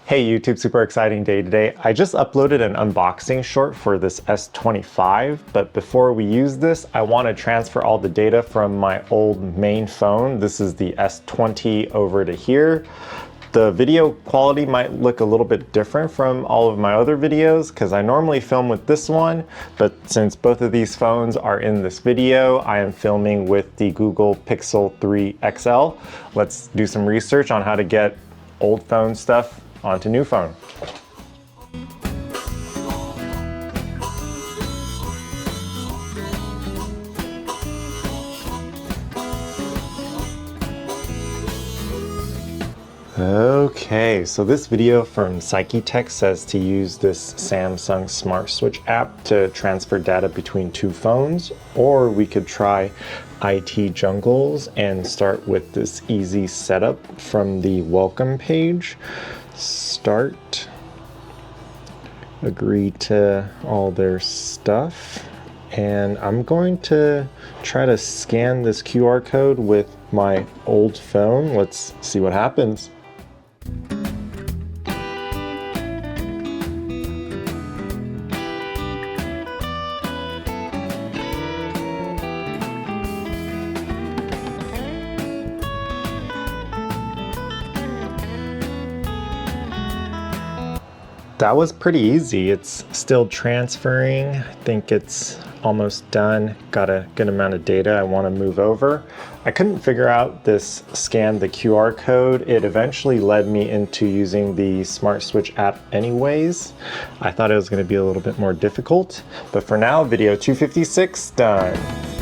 Hey YouTube, super exciting day today. I just uploaded an unboxing short for this S25, but before we use this, I want to transfer all the data from my old main phone. This is the S20 over to here. The video quality might look a little bit different from all of my other videos because I normally film with this one, but since both of these phones are in this video, I am filming with the Google Pixel 3 XL. Let's do some research on how to get old phone stuff onto new phone. Okay, so this video from PsycheTech says to use this Samsung Smart Switch app to transfer data between two phones, or we could try IT Jungles and start with this easy setup from the welcome page. Start, agree to all their stuff, and I'm going to try to scan this QR code with my old phone. Let's see what happens. That was pretty easy. It's still transferring. I think it's almost done. Got a good amount of data I want to move over. I couldn't figure out this scan the QR code. It eventually led me into using the Smart Switch app anyways. I thought it was going to be a little bit more difficult, but for now, video 256 done.